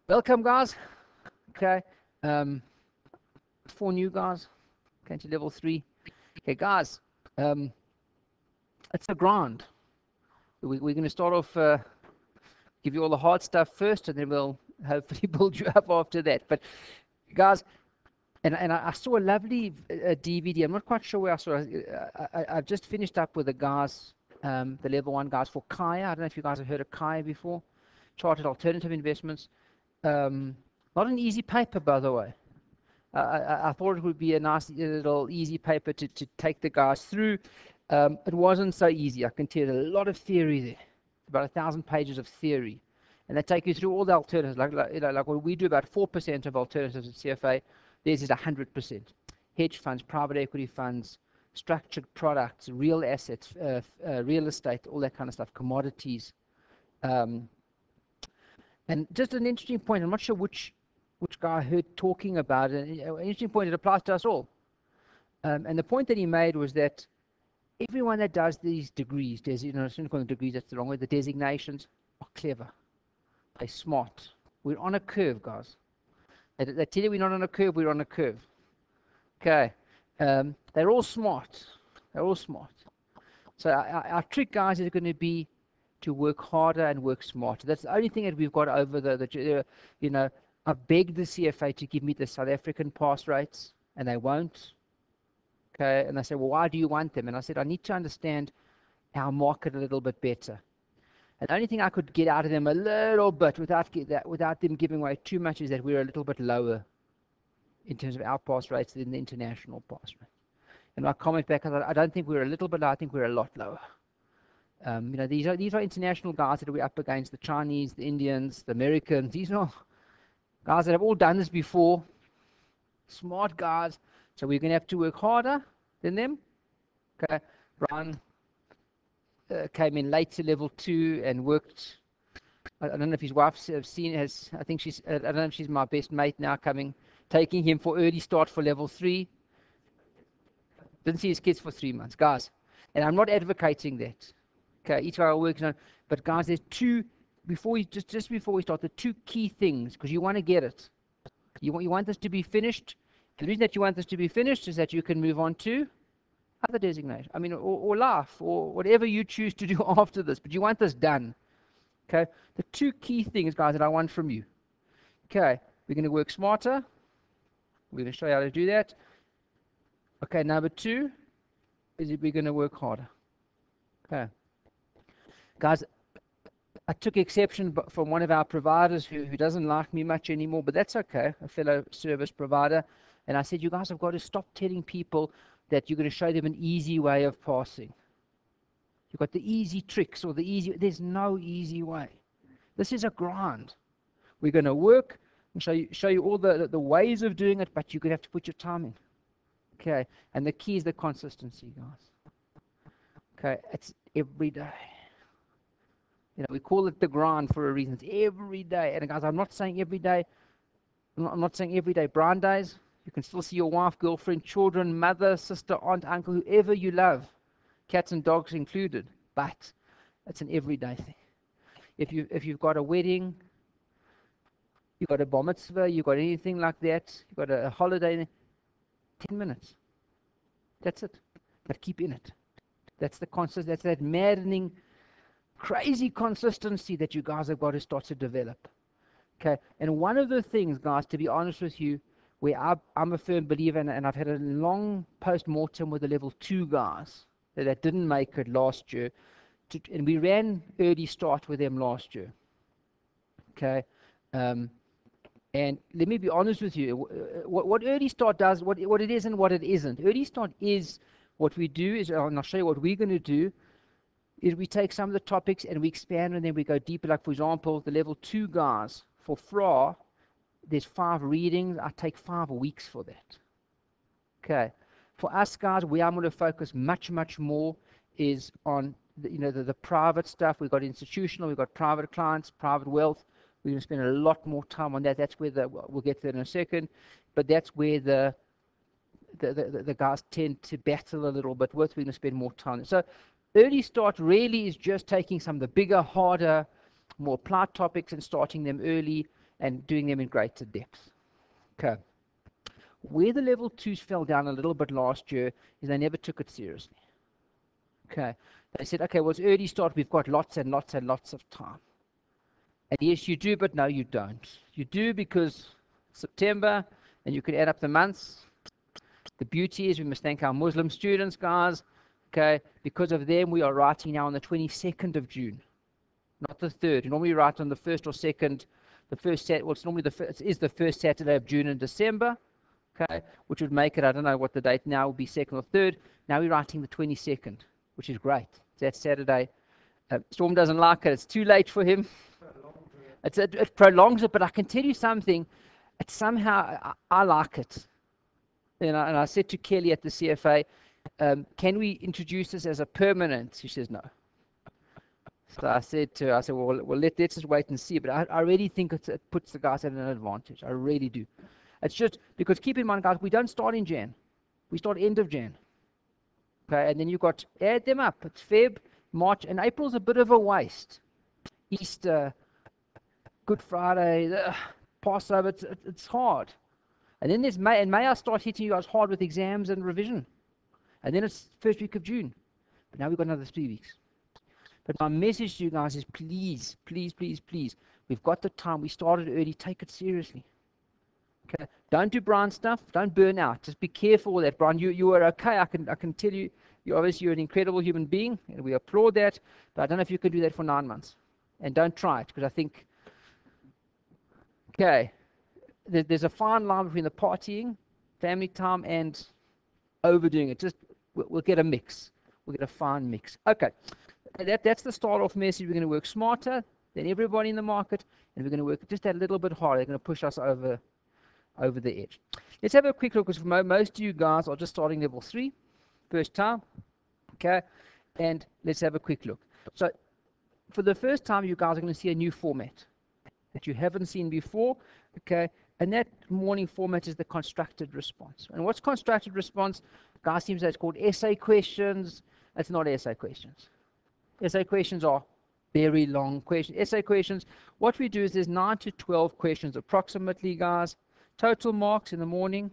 Welcome, guys. Okay, um, 4 new guys. Okay, to level 3. Okay, guys, um, it's a grind. We're going to start off, give you all the hard stuff first, and then we'll hopefully build you up after that. But, guys, and I saw a lovely DVD. I'm not quite sure where I saw it. I've just finished up with the guys, the level 1 guys for Kaya. I don't know if you guys have heard of Kaya before. Chartered Alternative Investments. Um, Not an easy paper, by the way. I thought it would be a nice little easy paper to take the guys through. It wasn't so easy. I can tell you a lot of theory there. About 1,000 pages of theory, and they take you through all the alternatives. Like what we do, about 4% of alternatives at CFA. Theirs is 100%. Hedge funds, private equity funds, structured products, real assets, real estate, all that kind of stuff, commodities. Um, and just an interesting point. I'm not sure which guy I heard talking about it. An interesting point. It applies to us all. And the point that he made was that everyone that does these degrees, I shouldn't call them degrees, that's the wrong word, the designations, are clever. They're smart. We're on a curve, guys. They tell you we're not on a curve, we're on a curve. Okay. They're all smart. They're all smart. So our trick, guys, is going to be to work harder and work smarter. That's the only thing that we've got over I begged the CFA to give me the South African pass rates, and they won't. Okay, and they said, well, why do you want them? And I said, I need to understand our market a little bit better. And the only thing I could get out of them a little bit without them giving away too much is that we're a little bit lower in terms of our pass rates than the international pass rate. And my comment back, I don't think we're a little bit lower, I think we're a lot lower. These are international guys that we're up against, the Chinese, the Indians, the Americans. These are guys that have all done this before, smart guys. So we're going to have to work harder than them. Okay, Brian came in late to level 2 and worked. I don't know if his wife's seen. I think she's. I don't know if she's my best mate now. Taking him for early start for level 3. Didn't see his kids for 3 months, guys. And I'm not advocating that. Okay, each guy works on. But guys, there's two. Just before we start, the 2 key things, because you want to get it. You want this to be finished. The reason that you want this to be finished is that you can move on to other designation. Or life, or whatever you choose to do after this. But you want this done. Okay? The 2 key things, guys, that I want from you. Okay, we're going to work smarter. We're going to show you how to do that. Okay, number 2 is that we're going to work harder. Okay. Guys, I took exception from one of our providers who doesn't like me much anymore, but that's okay, a fellow service provider. And I said, you guys have got to stop telling people that you're going to show them an easy way of passing. You've got the easy tricks or there's no easy way. This is a grind. We're going to work and show you all the ways of doing it, but you're going to have to put your time in. Okay, and the key is the consistency, guys. Okay, it's every day. We call it the grind for a reason. It's every day. And guys, I'm not saying every day. I'm not saying every day. Brown days, you can still see your wife, girlfriend, children, mother, sister, aunt, uncle, whoever you love, cats and dogs included. But it's an everyday thing. If you've got a wedding, you've got a bar mitzvah, you've got anything like that, you've got a holiday, 10 minutes. That's it. But keep in it. That's that maddening, crazy consistency that you guys have got to start to develop. Okay, and one of the things, guys, to be honest with you, where I'm a firm believer, and I've had a long post-mortem with the level 2 guys that didn't make it last year, and we ran early start with them last year. Okay, and let me be honest with you, what early start does, what it is and what it isn't. Early start is what we do is, and I'll show you what we're going to do, is we take some of the topics and we expand and then we go deeper. Like, for example, the level 2 guys, for FRA, there's 5 readings. I take 5 weeks for that. Okay. For us guys, where I'm going to focus much, much more is on the private stuff. We've got institutional, we've got private clients, private wealth. We're going to spend a lot more time on that. That's where we'll get to that in a second, but that's where the guys tend to battle a little bit with. We're going to spend more time. So early start really is just taking some of the bigger, harder, more applied topics and starting them early. and doing them in greater depth. Okay. Where the level 2s fell down a little bit last year is they never took it seriously. Okay. They said, okay, well, it's early start. We've got lots and lots and lots of time. And yes, you do, but no, you don't. You do because September, and you can add up the months. The beauty is we must thank our Muslim students, guys. Okay. Because of them, we are writing now on the 22nd of June, not the 3rd. You normally write on the 1st or 2nd. The first well, it's normally the first Saturday of June and December. Okay, which would make it, I don't know what the date now will be, 2nd or 3rd. Now we're writing the 22nd, which is great. That's Saturday. Storm doesn't like it. It's too late for him. It prolongs it, but I can tell you something. It somehow, I like it. And I said to Kelly at the CFA, can we introduce this as a permanent? She says no. So I said to her, well, let's just wait and see. But I really think it puts the guys at an advantage. I really do. It's just because, keep in mind, guys, we don't start in Jan. We start end of Jan. Okay, and then you've got, add them up. It's Feb, March, and April's a bit of a waste. Easter, Good Friday, Passover, it's hard. And then there's May, and May I start hitting you guys hard with exams and revision. And then it's first week of June. But now we've got another 3 weeks. But my message to you guys is please, please, please, please, we've got the time. We started early. Take it seriously. Okay. Don't do Brian stuff. Don't burn out. Just be careful with that, Brian. You are okay. I can tell you, you're an incredible human being, and we applaud that. But I don't know if you can do that for 9 months. And don't try it, because I think, okay, there's a fine line between the partying, family time, and overdoing it. Just we'll get a mix. We'll get a fine mix. Okay, that's the start off message. We're going to work smarter than everybody in the market, and we're going to work just that little bit harder. They're going to push us over the edge. Let's have a quick look, because for most of you guys are just starting level 3, first time. Okay, and let's have a quick look. So for the first time, you guys are going to see a new format that you haven't seen before. Okay, and that morning format is the constructed response. And what's constructed response? Guys, seems that it's called essay questions. It's not essay questions. Essay questions are very long questions. Essay questions, what we do is there's 9 to 12 questions approximately, guys. Total marks in the morning,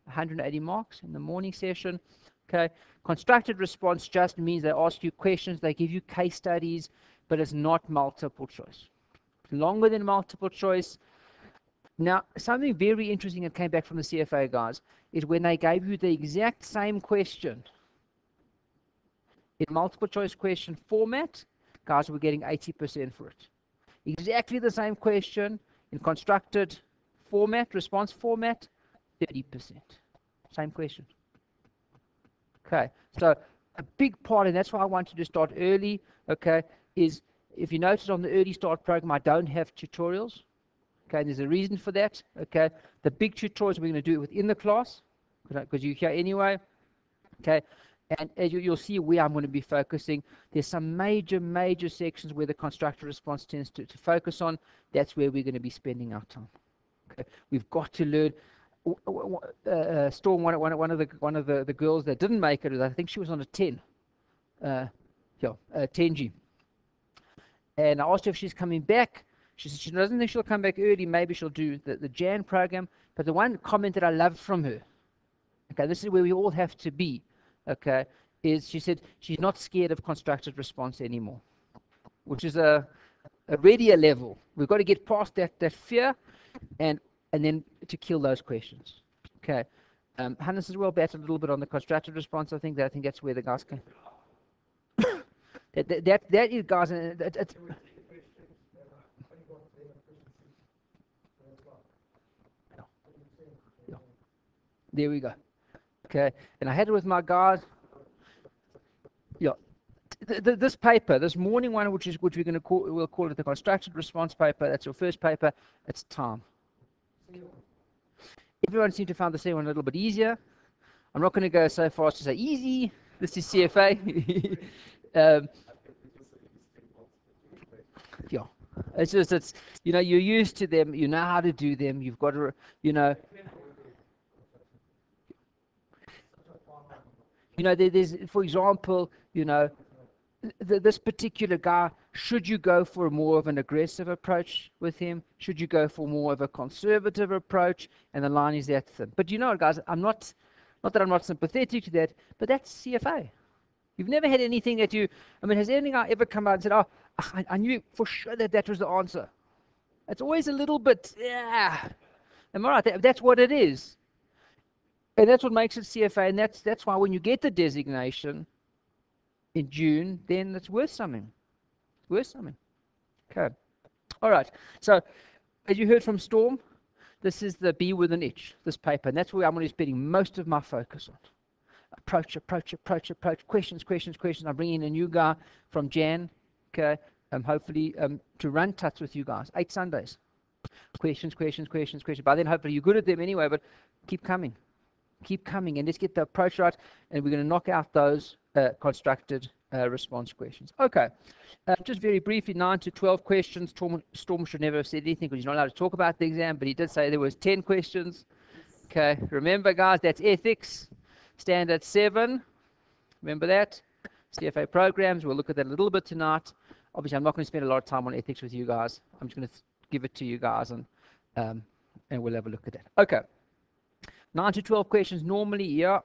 180 marks in the morning session. Okay. Constructed response just means they ask you questions, they give you case studies, but it's not multiple choice. It's longer than multiple choice. Now, something very interesting that came back from the CFA guys is when they gave you the exact same question in multiple choice question format, guys were getting 80% for it. Exactly the same question in constructed format, response format, 30%. Same question. Okay, so a big part, and that's why I want you to start early, okay, is if you notice on the early start program, I don't have tutorials. Okay, there's a reason for that. Okay, the big tutorials we're going to do it within the class, because you're here anyway. Okay, and as you'll see where I'm going to be focusing. There's some major sections where the constructed response tends to focus on. That's where we're going to be spending our time. Okay, we've got to learn. Storm, one of the girls that didn't make it, I think she was on a 10, 10G. And I asked her if she's coming back. She said she doesn't think she'll come back early. Maybe she'll do the Jan program. But the one comment that I loved from her, okay, this is where we all have to be, okay, is she said she's not scared of constructed response anymore, which is already a level. We've got to get past that fear and then to kill those questions. Okay. Hannes as well batted a little bit on the constructed response. I think that's where the guys can. that is, guys. There we go. Okay, and I had it with my guys. Yeah, this paper, this morning one, which we're going to we'll call it the constructed response paper. That's your first paper. It's time. Everyone seemed to find the second one a little bit easier. I'm not going to go so far as to say easy. This is CFA. Yeah, it's you're used to them. You know how to do them. You've got to there's, for example, this particular guy, Should you go for more of an aggressive approach with him? Should you go for more of a conservative approach? And the line is that thin. But you know what, guys, not that I'm not sympathetic to that, but that's CFA. You've never had anything that has anything ever come out and said, oh, I knew for sure that was the answer. It's always a little bit, yeah. Am I right? That's what it is. And that's what makes it CFA, and that's why when you get the designation in June, then it's worth something. It's worth something. Okay. All right. So, as you heard from Storm, this is the B with an itch, this paper, and that's where I'm going to be spending most of my focus on. Approach, questions. I'm bringing in a new guy from Jan, okay, hopefully to run tuts with you guys, 8 Sundays. Questions. By then, hopefully, you're good at them anyway, but keep coming, and let's get the approach right, and we're going to knock out those constructed response questions. Okay, just very briefly, 9 to 12 questions. Storm should never have said anything because he's not allowed to talk about the exam, but he did say there was 10 questions. Okay, remember, guys, that's ethics. Standard 7, remember that? CFA programs, we'll look at that a little bit tonight. Obviously, I'm not going to spend a lot of time on ethics with you guys. I'm just going to give it to you guys, and we'll have a look at that. Okay, 9 to 12 questions normally, yeah.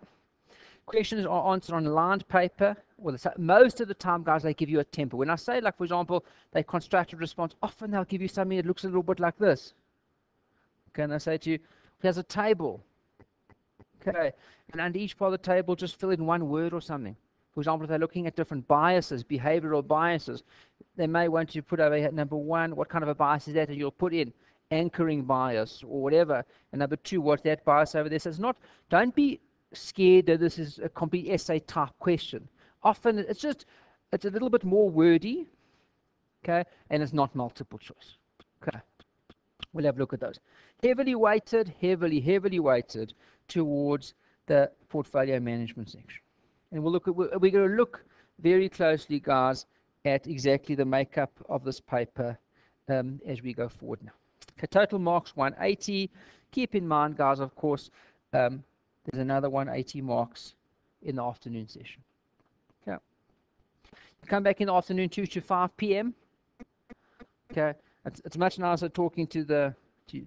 Questions are answered on lined paper. Well, most of the time, guys, they give you a template. When I say, like, for example, they constructed response, often they'll give you something that looks a little bit like this. Okay, and they say to you, here's a table. Okay, and under each part of the table, just fill in one word or something. For example, if they're looking at different biases, behavioral biases, they may want you to put over here, number 1, what kind of a bias is that? And you'll put in anchoring bias or whatever. And number 2, what's that bias over there? So don't be scared that this is a complete essay type question. Often it's a little bit more wordy, okay, and it's not multiple choice. Okay, we'll have a look at those. Heavily weighted towards the portfolio management section. And we're going to look very closely, guys, at exactly the makeup of this paper as we go forward now. Okay, total marks 180. Keep in mind, guys, of course, there's another 180 marks in the afternoon session. Okay. Come back in the afternoon, 2 to 5 p.m. Okay. It's much nicer talking to the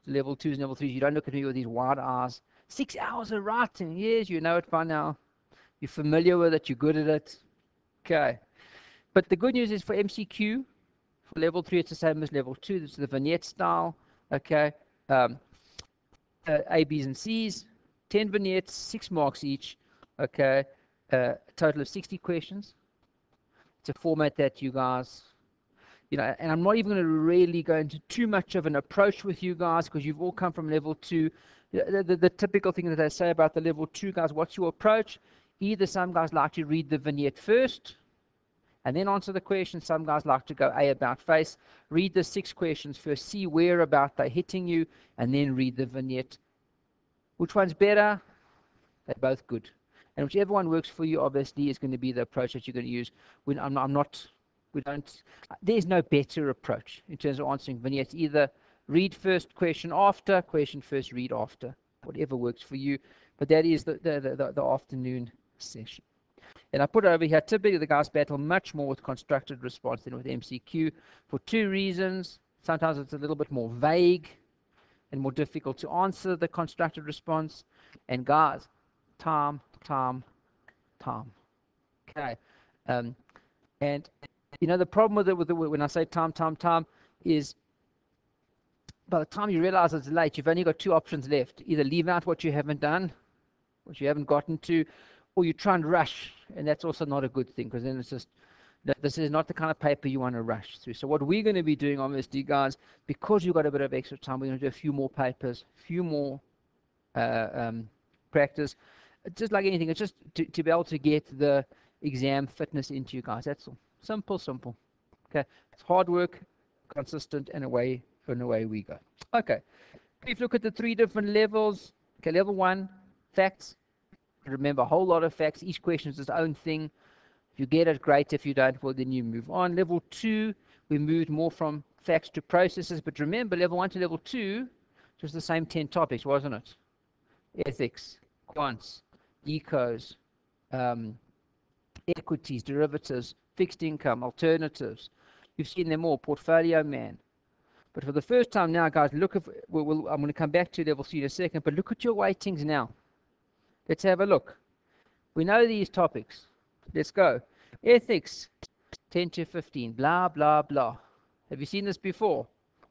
level 2s and level 3s. You don't look at me with these wide eyes. 6 hours of writing. Yes, you know it by now. You're familiar with it. You're good at it. Okay. But the good news is for MCQ, for level 3, it's the same as level 2. This is the vignette style. Okay. A, B's, and C's. 10 vignettes, 6 marks each. Okay. A total of 60 questions. It's a format that you guys, and I'm not even going to really go into too much of an approach with you guys because you've all come from level 2. The typical thing that they say about the level 2 guys, what's your approach? Either some guys like to read the vignette first and then answer the question. Some guys like to go A, about face, read the 6 questions first, see where about they're hitting you, and then read the vignette. Which one's better? They're both good. And whichever one works for you, obviously, is going to be the approach that you're going to use. There's no better approach in terms of answering vignettes. Either read first, question after, question first, read after, whatever works for you. But that is the afternoon session. And I put it over here, typically the guys battle much more with constructed response than with MCQ for 2 reasons. Sometimes it's a little bit more vague and more difficult to answer the constructed response. And guys, time. Okay. And the problem with it, when I say time, is by the time you realize it's late, you've only got 2 options left. Either leave out what you haven't done, what you haven't gotten to, or you try and rush. And that's also not a good thing because then it's just, this is not the kind of paper you want to rush through. So what we're going to be doing, obviously, guys, because you've got a bit of extra time, we're going to do a few more papers, a few more practice. Just like anything, it's just to be able to get the exam fitness into you guys. That's all. Simple. Okay, it's hard work, consistent, and away we go. Okay, if you look at the 3 different levels. Okay, level 1, facts. Remember, a whole lot of facts. Each question is its own thing. If you get it, great. If you don't, well, then you move on. Level 2, we moved more from facts to processes. But remember, level 1 to level 2, it was the same 10 topics, wasn't it? Ethics, quants, ecos, equities, derivatives, fixed income, alternatives, You've seen them all, portfolio man. But for the first time now, guys, look at, I'm going to come back to level 3 in a second, but look at your weightings now. Let's have a look. We know these topics. Let's go. Ethics, 10 to 15, blah, blah, blah. Have you seen this before?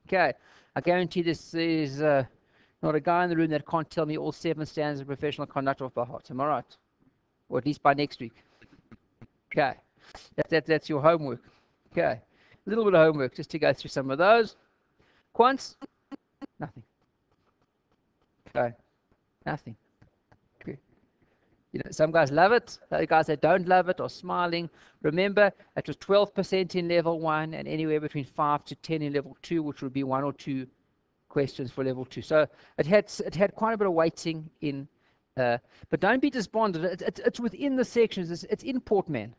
Okay. I guarantee this is not a guy in the room that can't tell me all 7 standards of professional conduct off by heart. Am I right? Or at least by next week. Okay. That's your homework. Okay. A little bit of homework just to go through some of those. Quants? Nothing. Okay. Nothing. Okay. You know, some guys love it. Other guys that don't love it are smiling. Remember, it was 12% in level 1 and anywhere between 5 to 10 in level 2, which would be 1 or 2 questions for level 2. So it had quite a bit of weighting in, but don't be despondent. It's within the sections. It's in Portman.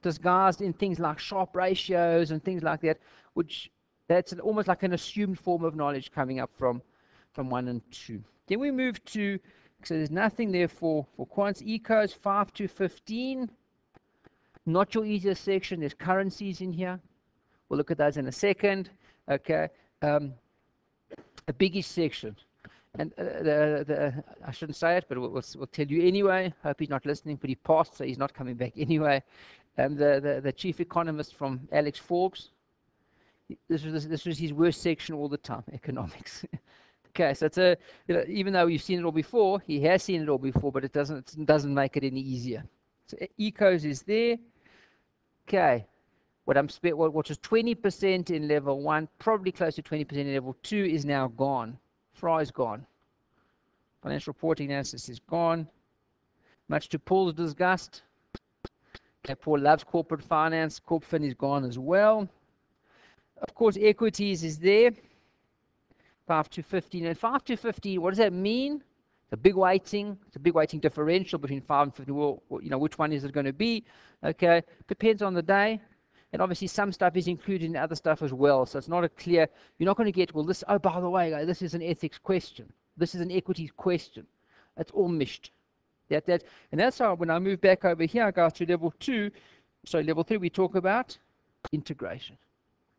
Disguised in things like sharp ratios and things like that, which that's almost like an assumed form of knowledge coming up from 1 and 2. Then we move to, so there's nothing there for quants. Ecos 5 to 15. Not your easiest section. There's currencies in here. We'll look at those in a second. Okay. A biggish section. And I shouldn't say it, but we'll tell you anyway. Hope he's not listening, but he passed, so he's not coming back anyway. The chief economist from Alex Forbes, this was his worst section all the time, economics. Okay, so it's even though you've seen it all before, he has seen it all before, but it doesn't make it any easier. So ecos is there. Okay, what was 20% in level 1, probably close to 20% in level 2, is now gone. Fry is gone. Financial reporting analysis is gone. Much to Paul's disgust. Okay, Paul loves corporate finance. CorpFin is gone as well. Of course, equities is there. 5 to 15. And 5 to 15, what does that mean? It's a big weighting. It's a big weighting differential between 5 and 15. Well, you know, which one is it going to be? Okay, depends on the day. And obviously some stuff is included in other stuff as well. So it's not a clear, you're not going to get, well, this, oh, by the way, this is an ethics question. This is an equities question. It's all mished. And that's how, when I move back over here, guys, to level 2, so level 3, we talk about integration.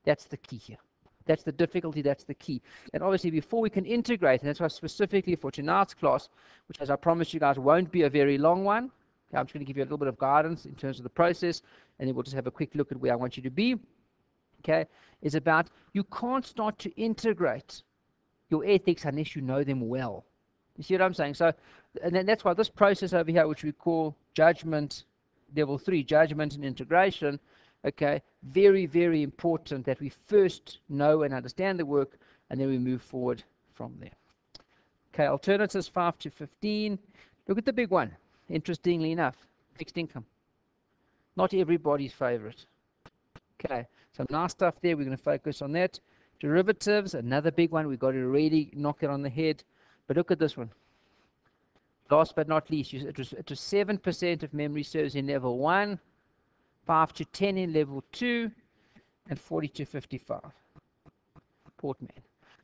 That's the key here. That's the difficulty, that's the key. And obviously before we can integrate, and that's why specifically for tonight's class, which as I promised you guys won't be a very long one, okay, I'm just going to give you a little bit of guidance in terms of the process, and then we'll just have a quick look at where I want you to be, okay, is about you can't start to integrate your ethics unless you know them well. You see what I'm saying? So, and then that's why this process over here, which we call judgment, level 3, judgment and integration, okay, very, very important that we first know and understand the work, and then we move forward from there. Okay, alternatives 5 to 15. Look at the big one. Interestingly enough, fixed income. Not everybody's favorite. Okay, some nice stuff there. We're going to focus on that. Derivatives, another big one. We've got to really knock it on the head. But look at this one. Last but not least, it was 7% of memory serves in level 1, 5 to 10 in level 2, and 40 to 55. Portman.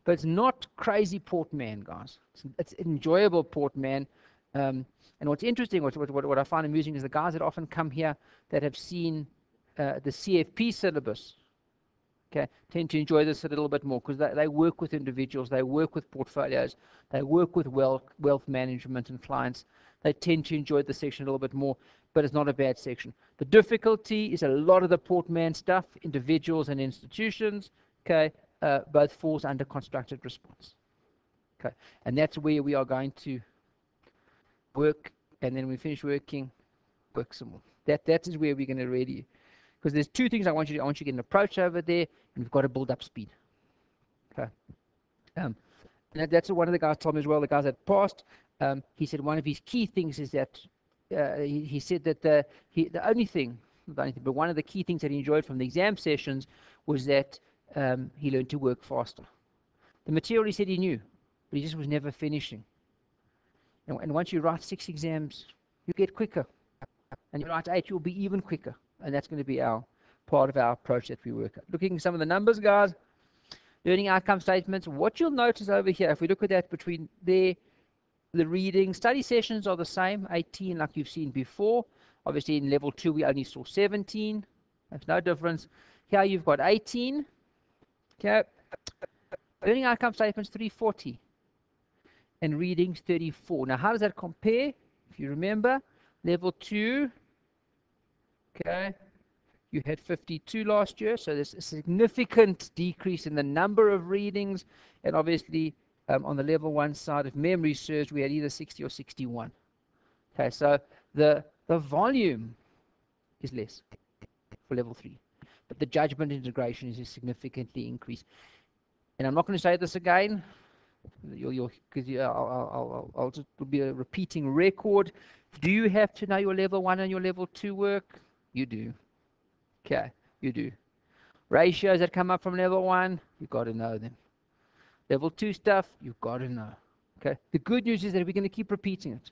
But it's not crazy Portman, guys. It's enjoyable Portman. And what's interesting, what I find amusing, is the guys that often come here that have seen the CFP syllabus, okay, tend to enjoy this a little bit more because they work with individuals, they work with portfolios, they work with wealth management and clients. They tend to enjoy the section a little bit more, but it's not a bad section. The difficulty is a lot of the Portman stuff, individuals and institutions, okay, both falls under constructed response. Okay, and that's where we are going to work, and then when we finish working, work some more. That is where we're going to really, because there's two things I want you to do. I want you to get an approach over there, and we've got to build up speed. Okay. And that's what one of the guys told me as well, the guys that passed. He said one of his key things is that, he said that the only thing, not the only thing, but one of the key things that he enjoyed from the exam sessions was that he learned to work faster. The material he said he knew, but he just was never finishing. And once you write 6 exams, you get quicker. And you write 8, you'll be even quicker. And that's going to be part of our approach that we work at. Looking at some of the numbers, guys, learning outcome statements. What you'll notice over here, if we look at that between there, the reading, study sessions are the same, 18 like you've seen before. Obviously in level 2 we only saw 17. That's no difference. Here you've got 18. Okay. Learning outcome statements 340. And readings 34. Now, how does that compare? If you remember, level 2, okay, you had 52 last year, so there's a significant decrease in the number of readings, and obviously on the level 1 side, if memory serves, we had either 60 or 61. Okay, so the volume is less for level 3, but the judgment integration is significantly increased. And I'm not going to say this again, because I'll just be a repeating record. Do you have to know your level 1 and your level 2 work? You do. Okay, you do. Ratios that come up from level 1, you've got to know them. Level 2 stuff, you've got to know. Okay. The good news is that we're going to keep repeating it.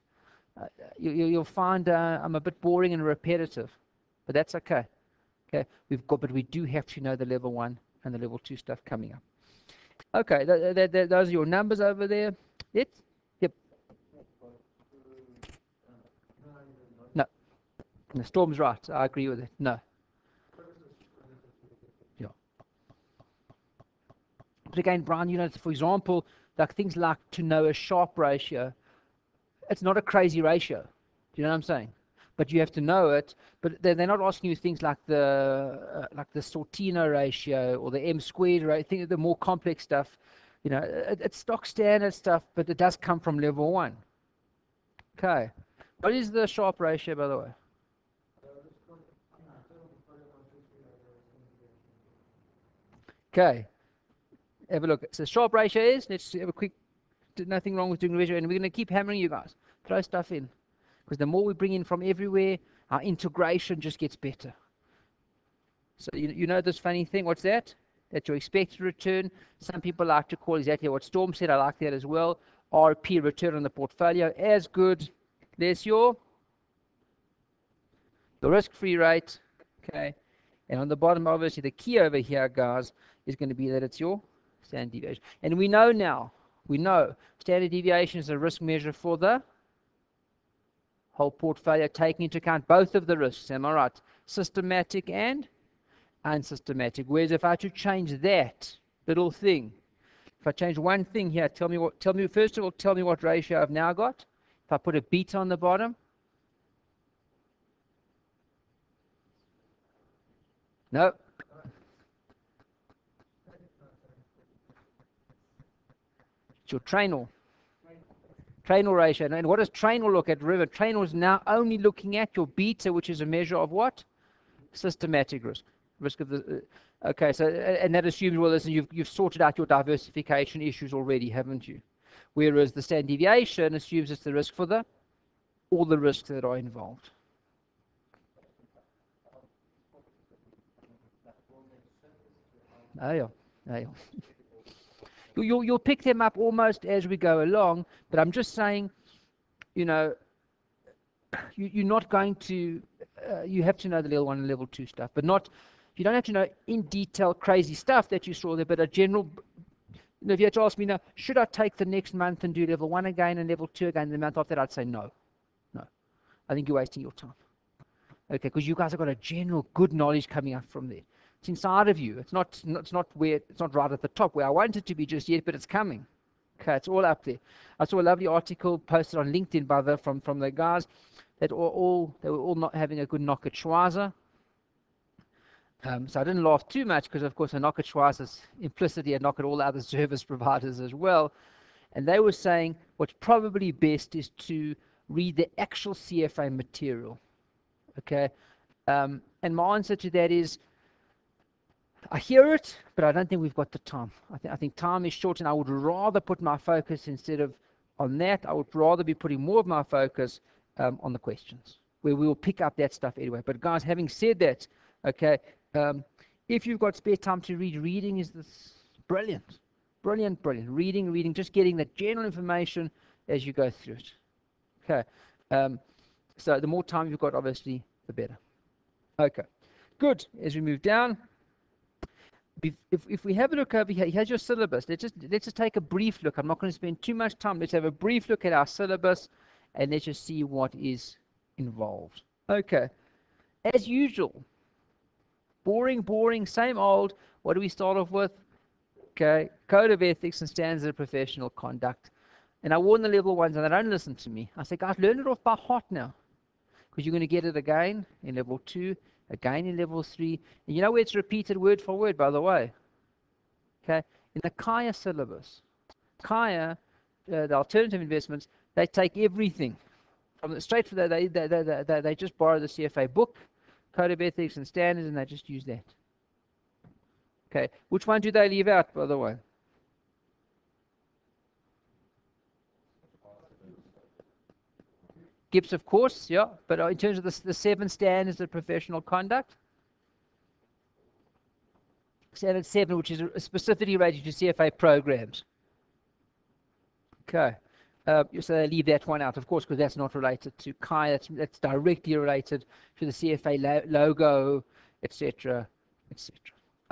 You'll find I'm a bit boring and repetitive, but that's okay. Okay, but we do have to know the level 1 and the level 2 stuff coming up. Okay, those are your numbers over there. Yep. No. The Storm's right. I agree with it. No. Yeah. But again, Brian, you know, for example, like things like to know a Sharpe ratio, it's not a crazy ratio. Do you know what I'm saying? But you have to know it. But they're not asking you things like the Sortino ratio or the M squared ratio, the more complex stuff. You know, it's stock standard stuff, but it does come from level 1. Okay. What is the Sharpe ratio, by the way? Okay. Have a look. So Sharpe ratio is, let's have a quick, nothing wrong with doing ratio, and we're going to keep hammering you guys. Throw stuff in. Because the more we bring in from everywhere, our integration just gets better. So you know this funny thing, what's that? That's your expected return. Some people like to call exactly what Storm said. I like that as well. RP, return on the portfolio, as good. There's your risk-free rate. Okay. And on the bottom, obviously, the key over here, guys, is going to be that it's your standard deviation. And we know now, standard deviation is a risk measure for the whole portfolio, taking into account both of the risks. Am I right? Systematic and unsystematic. Whereas if I had to change that little thing, if I change one thing here, first of all, tell me what ratio I've now got. If I put a beta on the bottom, no. It's your Traynor ratio. And what does Traynor look at? River Traynor is now only looking at your beta, which is a measure of what? Systematic risk of the. Okay, so and that assumes, well, listen, you've sorted out your diversification issues already, haven't you? Whereas the standard deviation assumes it's the risk for all the risks that are involved. Oh yeah. You'll pick them up almost as we go along, but I'm just saying, you know, you're not going to, you have to know the level 1 and level 2 stuff, but not, you don't have to know in detail crazy stuff that you saw there, but a general, you know, if you had to ask me now, should I take the next month and do level 1 again and level 2 again the month after that, I'd say no. I think you're wasting your time. Okay, because you guys have got a general good knowledge coming up from there. It's inside of you. It's not right at the top where I want it to be just yet, but it's coming. Okay, it's all up there. I saw a lovely article posted on LinkedIn from the guys that they were all not having a good knock at Schweizer. So I didn't laugh too much because, of course, a knock at Schweizer is implicitly a knock at all the other service providers as well. And they were saying what's probably best is to read the actual CFA material. Okay, and my answer to that is, I hear it, but I don't think we've got the time. I think time is short, and I would rather put my focus instead of on that. I would rather be putting more of my focus on the questions, where we will pick up that stuff anyway. But guys, having said that, okay, if you've got spare time to read, reading is this brilliant. Reading, just getting the general information as you go through it. Okay, so the more time you've got, obviously, the better. Okay, good. As we move down. If we have a look over here, here's your syllabus. Let's just take a brief look. I'm not going to spend too much time. Let's have a brief look at our syllabus, and let's just see what is involved. Okay. As usual, Boring, boring, same old. What do we start off with? Okay, code of ethics and standards of professional conduct. And I warn the level ones, and they don't listen to me. I say, guys, learn it off by heart now, because you're going to get it again in level 2, again in level 3. And you know where it's repeated word for word, by the way? Okay, in the Kaya syllabus. Kaya, the alternative investments, they take everything from the straight from there. They just borrow the CFA book, code of ethics and standards, and they just use that. Okay, which one do they leave out, by the way? GIPS, of course, yeah, but in terms of the 7 standards of professional conduct, standard 7, which is specifically related to CFA programs. Okay, so they leave that one out, of course, because that's not related to Kai. That's directly related to the CFA logo, etc., etc.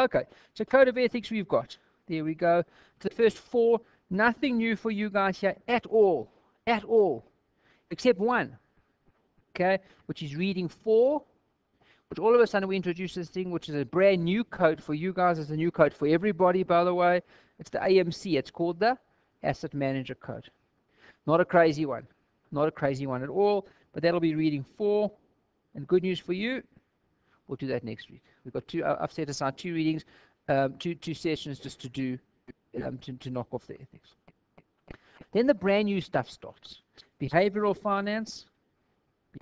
Okay, so code of ethics we've got. There we go. The first 4, nothing new for you guys here at all, except one. Okay, which is reading 4, which all of a sudden we introduce this thing, which is a brand new code for you guys. It's a new code for everybody, by the way. It's the AMC. It's called the Asset Manager Code. Not a crazy one. Not a crazy one at all, but that'll be reading 4. And good news for you, we'll do that next week. We've got 2, I've set aside 2 readings, two sessions just to do, to knock off the ethics. Then the brand new stuff starts. Behavioral finance,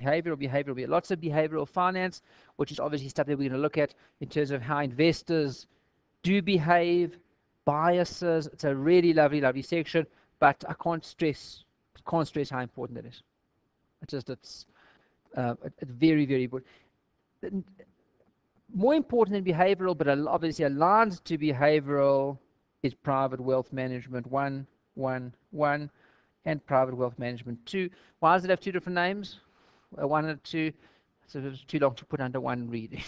behavioral, lots of behavioral finance, which is obviously stuff that we're going to look at in terms of how investors do behave, biases. It's a really lovely section, but I can't stress how important it is. It's very, very important. More important than behavioral, but obviously aligned to behavioral, is private wealth management 1, and private wealth management 2. Why does it have 2 different names? 1 and 2. So it's too long to put under one reading.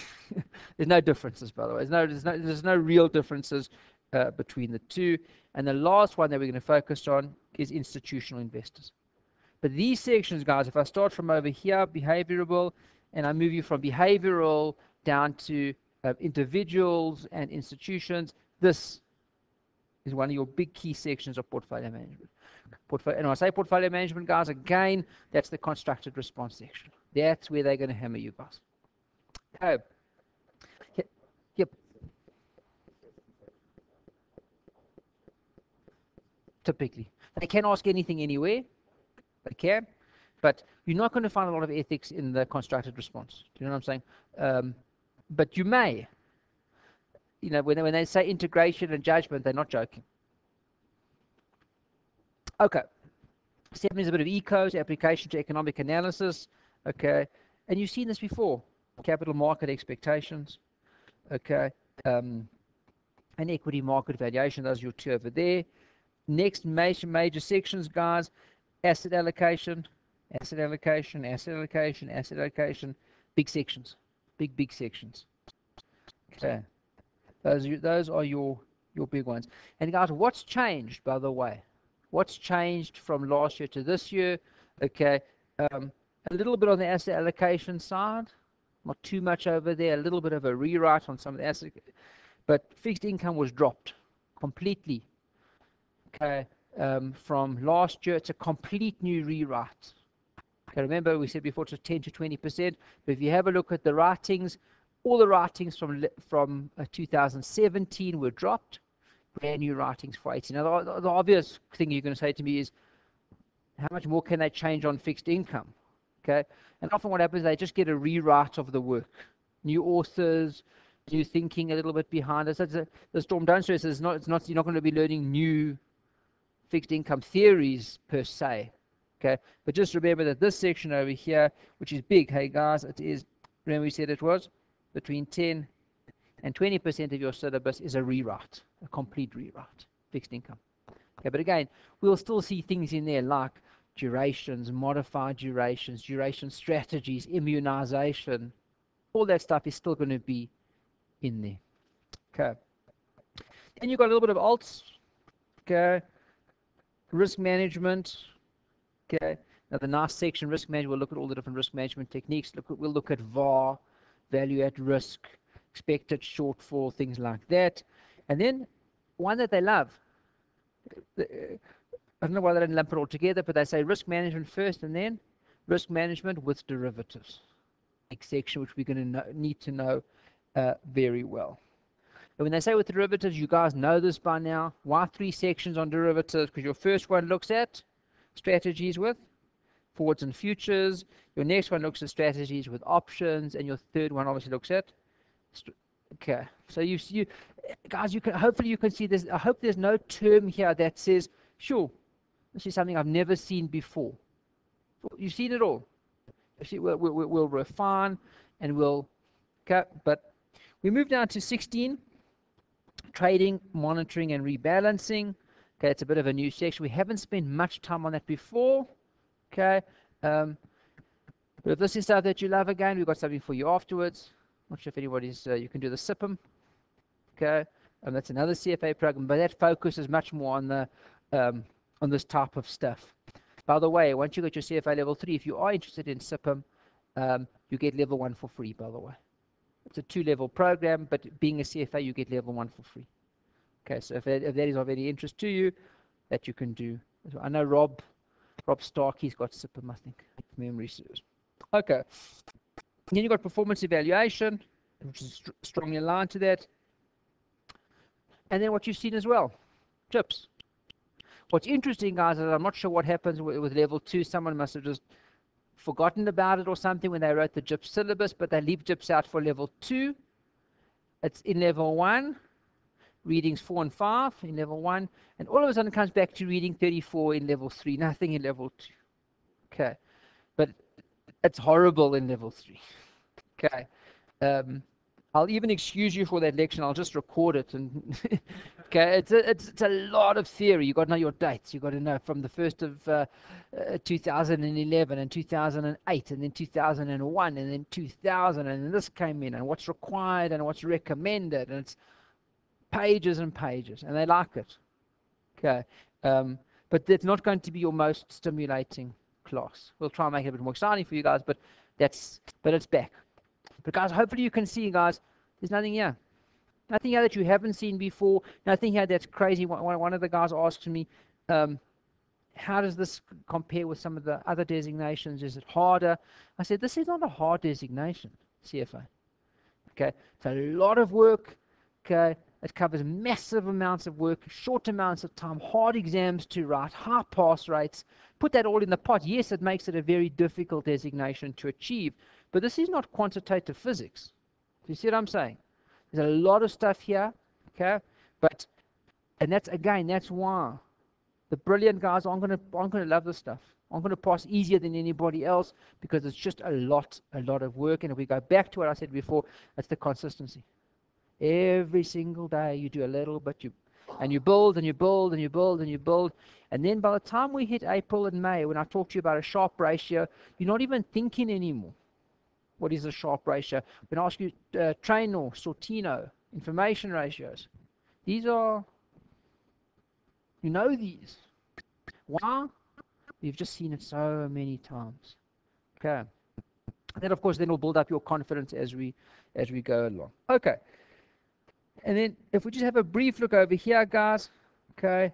There's no differences, by the way. There's no real differences between the 2. And the last one that we're going to focus on is institutional investors. But these sections, guys, if I start from over here, behavioral, and I move you from behavioral down to individuals and institutions, this is one of your big key sections of portfolio management. And when I say portfolio management, guys, again, that's the constructed response section. That's where they're going to hammer you guys. Okay. Yep. Typically. They can ask anything anywhere. They can. But you're not going to find a lot of ethics in the constructed response. Do you know what I'm saying? But you may. You know, when they say integration and judgment, they're not joking. Okay. 7 is a bit of ecos, application to economic analysis. Okay. And you've seen this before. Capital market expectations. Okay. And equity market valuation. Those are your 2 over there. Next major sections, guys. Asset allocation. Asset allocation. Asset allocation. Asset allocation. Big sections. Big sections. Okay. Those are your big ones. And guys, what's changed, by the way? What's changed from last year to this year? Okay, a little bit on the asset allocation side, not too much over there. A little bit of a rewrite on some of the asset, but fixed income was dropped completely. Okay, from last year, it's a complete new rewrite. Okay, remember we said before it was 10 to 20%. But if you have a look at the writings, all the writings from 2017 were dropped. Brand new writings for 18. Now, the obvious thing you're going to say to me is, how much more can they change on fixed income? Okay, and often what happens is they just get a rewrite of the work. New authors, new thinking a little bit behind us. The storm don't stress. You're not going to be learning new fixed income theories per se. Okay, but just remember that this section over here, which is big, hey guys, it is. Remember we said it was between 10 and 20% of your syllabus is a rewrite, a complete rewrite, fixed income. Okay, but again, we'll still see things in there like durations, modified durations, duration strategies, immunization. All that stuff is still going to be in there. Okay. And you've got a little bit of alts. Okay. Risk management. Okay. Now the nice section, risk management, we'll look at all the different risk management techniques. We'll look at VAR, value at risk, expected shortfall, things like that. And then one that they love, I don't know why they don't lump it all together, but they say risk management first and then risk management with derivatives. Next section, which we're going to need to know very well. And when they say with derivatives, you guys know this by now. Why 3 sections on derivatives? Because your first one looks at strategies with forwards and futures. Your next one looks at strategies with options, and your third one obviously looks at. Okay, so you guys, you can hopefully you can see this. I hope there's no term here that says, "Sure, this is something I've never seen before." You've seen it all. We'll refine and we'll. Okay, but we move down to 16. Trading, monitoring, and rebalancing. Okay, it's a bit of a new section. We haven't spent much time on that before. Okay, but if this is stuff that you love again, we've got something for you afterwards. Not sure if anybody's, you can do the SIPM. Okay, that's another CFA program, but that focuses much more on the on this type of stuff. By the way, once you get your CFA level 3, if you are interested in SIPM, you get level 1 for free, by the way. It's a 2-level program, but being a CFA, you get level 1 for free. Okay, so if that is of any interest to you, that you can do. I know Rob Stark, he's got SIPM, I think, if memory serves. Okay. Then you've got performance evaluation, which is strongly aligned to that. And then what you've seen as well, JIPs. What's interesting, guys, is I'm not sure what happens with level 2. Someone must have just forgotten about it or something when they wrote the JIPS syllabus, but they leave JIPS out for level 2. It's in level 1, readings 4 and 5 in level 1, and all of a sudden it comes back to reading 34 in level 3, nothing in level 2. Okay, but it's horrible in level 3. Okay, I'll even excuse you for that lecture. I'll just record it. And okay, it's a lot of theory. You've got to know your dates. You've got to know from the 1st of 2011 and 2008 and then 2001 and then 2000 and then this came in and what's required and what's recommended, and it's pages and pages, and they like it. Okay, but it's not going to be your most stimulating class. We'll try and make it a bit more exciting for you guys, but it's back. But guys, hopefully you can see, guys, there's nothing here. Nothing here that you haven't seen before. Nothing here that's crazy. One of the guys asked me, how does this compare with some of the other designations? Is it harder? I said, this is not a hard designation, CFA. Okay, it's a lot of work. Okay, it covers massive amounts of work, short amounts of time, hard exams to write, high pass rates. Put that all in the pot. Yes, it makes it a very difficult designation to achieve. But this is not quantitative physics. Do you see what I'm saying? There's a lot of stuff here, okay? And that's why the brilliant guys aren't gonna love this stuff. I'm gonna pass easier than anybody else because it's just a lot of work. And if we go back to what I said before, it's the consistency. Every single day you do a little bit, you build and you build and you build and you build. And then by the time we hit April and May, when I talk to you about a Sharpe ratio, you're not even thinking anymore. What is a Sharpe ratio? When I ask you Traynor, Sortino, information ratios, these are, you know these. Why? You've just seen it so many times. Okay. And then of course then we'll build up your confidence as we go along. Okay. And then if we just have a brief look over here, guys, okay,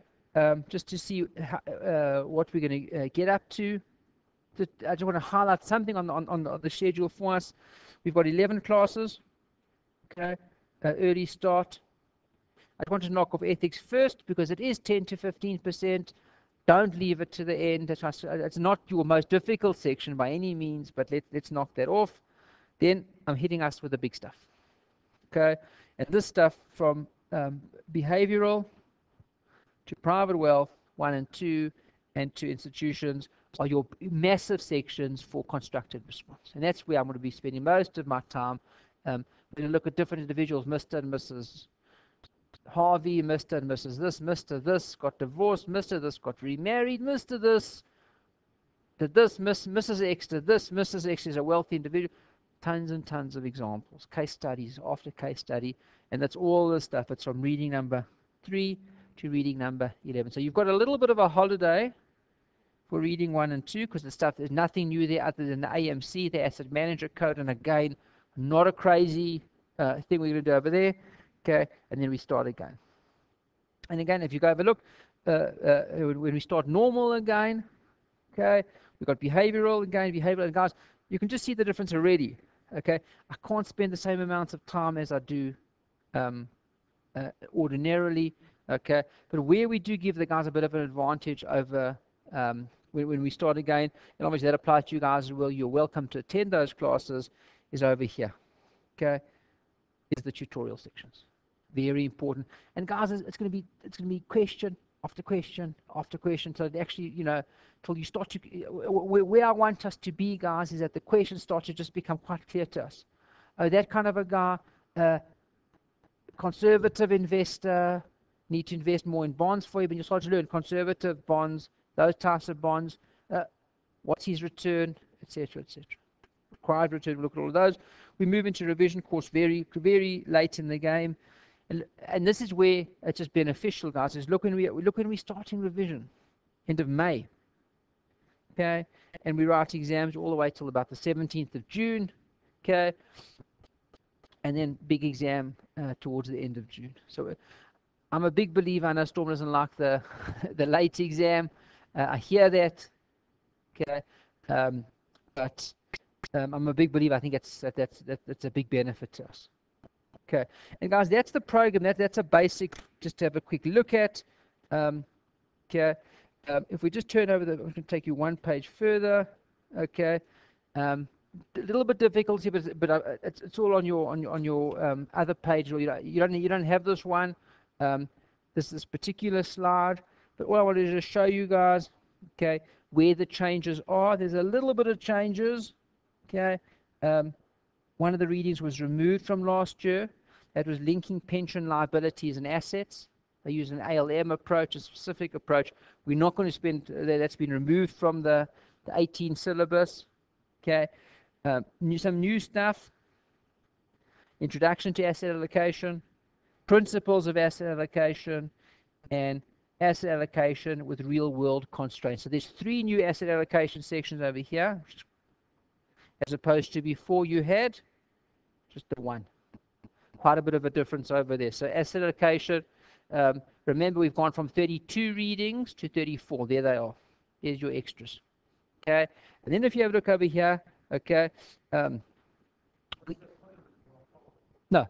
just to see what we're going to get up to. I just want to highlight something on the schedule for us. We've got 11 classes, okay, early start. I want to knock off ethics first because it is 10 to 15%. Don't leave it to the end. It's not your most difficult section by any means, but let's knock that off. Then I'm hitting us with the big stuff, okay, and this stuff from behavioral to private wealth 1 and 2 and to institutions are your massive sections for constructed response. And that's where I'm going to be spending most of my time. We're going to look at different individuals, Mr. and Mrs. Harvey, Mr. and Mrs. this, Mr. this got divorced, Mr. this got remarried, Mr. this did this, Mrs. X did this, Mrs. X is a wealthy individual. Tons and tons of examples, case studies after case study, and that's all the stuff. It's from reading number 3 to reading number 11. So you've got a little bit of a holiday for reading 1 and 2 because the stuff, there's nothing new there other than the AMC, the Asset Manager Code, and again, not a crazy thing we're going to do over there, okay, and then we start again. And again, if you go have a look, when we start normal again, okay, we've got behavioral again, and guys, you can just see the difference already, okay. I can't spend the same amount of time as I do ordinarily, okay, but where we do give the guys a bit of an advantage over when we start again, and obviously that applies to you guys as well, you're welcome to attend those classes, is over here, okay, is the tutorial sections. Very important. And guys, it's going to be question after question after question, so actually, till you start to, where I want us to be, guys, is that the questions start to just become quite clear to us. Oh, that kind of a guy, conservative investor, need to invest more in bonds for you, but you start to learn conservative bonds, those types of bonds, what's his return, etc., etc. Required return, we'll look at all of those. We move into revision course very, very late in the game. And this is where it's just beneficial, guys, is look when we're starting revision, end of May. Okay, and we write exams all the way till about the 17th of June. Okay, and then big exam towards the end of June. So I'm a big believer. I know Storm doesn't like the the late exam. I hear that. Okay, but I'm a big believer. I think that's a big benefit to us. Okay, and guys, that's the program. That's a basic. Just to have a quick look at. Okay, if we just turn over, I'm going to take you one page further. Okay, a little bit difficulty, but it's all on your other page. Or you don't have this one. This particular slide. But all I wanted to just show you guys. Okay, where the changes are. There's a little bit of changes. Okay, one of the readings was removed from last year. That was linking pension liabilities and assets. They use an ALM approach, a specific approach. We're not going to spend, that's been removed from the 18 syllabus. Okay, some new stuff. Introduction to asset allocation, principles of asset allocation, and asset allocation with real world constraints. So there's 3 new asset allocation sections over here, as opposed to before you had just the one. Quite a bit of a difference over there. So asset allocation, remember we've gone from 32 readings to 34. There they are. There's your extras. Okay, and then if you have a look over here, okay, no,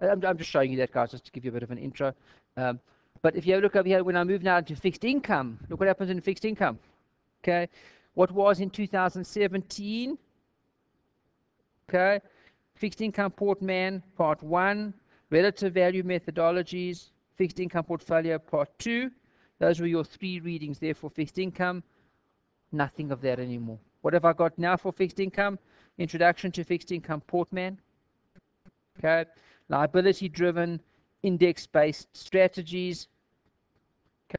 I'm just showing you that, guys, just to give you a bit of an intro. But if you have a look over here, when I move now to fixed income, look what happens in fixed income. Okay, what was in 2017? Okay, fixed income Portman, part 1, relative value methodologies, fixed income portfolio, part 2. Those were your 3 readings there for fixed income. Nothing of that anymore. What have I got now for fixed income? Introduction to fixed income Portman. Okay, liability-driven, index-based strategies.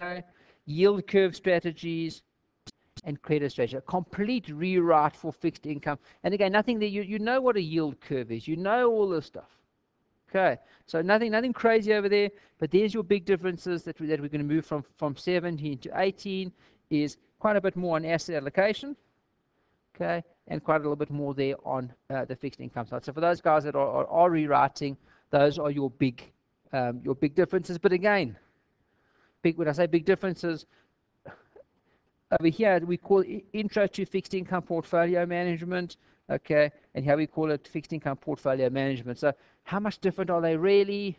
Okay, yield curve strategies, and credit strategy. A complete rewrite for fixed income. And again, nothing there. You know what a yield curve is. You know all this stuff. Okay, so nothing crazy over there. But there's your big differences that we're going to move from 17 to 18. Is quite a bit more on asset allocation. Okay, and quite a little bit more there on the fixed income side. So for those guys that are rewriting, those are your big differences. But again, when I say big differences, over here we call Intro to Fixed Income Portfolio Management, okay, and here we call it Fixed Income Portfolio Management. So how much different are they really?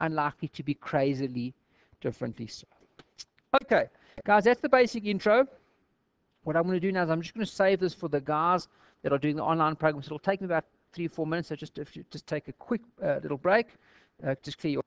Unlikely to be crazily differently so. Okay, guys, that's the basic intro. What I'm going to do now is I'm just going to save this for the guys that are doing the online program. So it'll take me about 3 or 4 minutes. So just take a quick little break, just clear your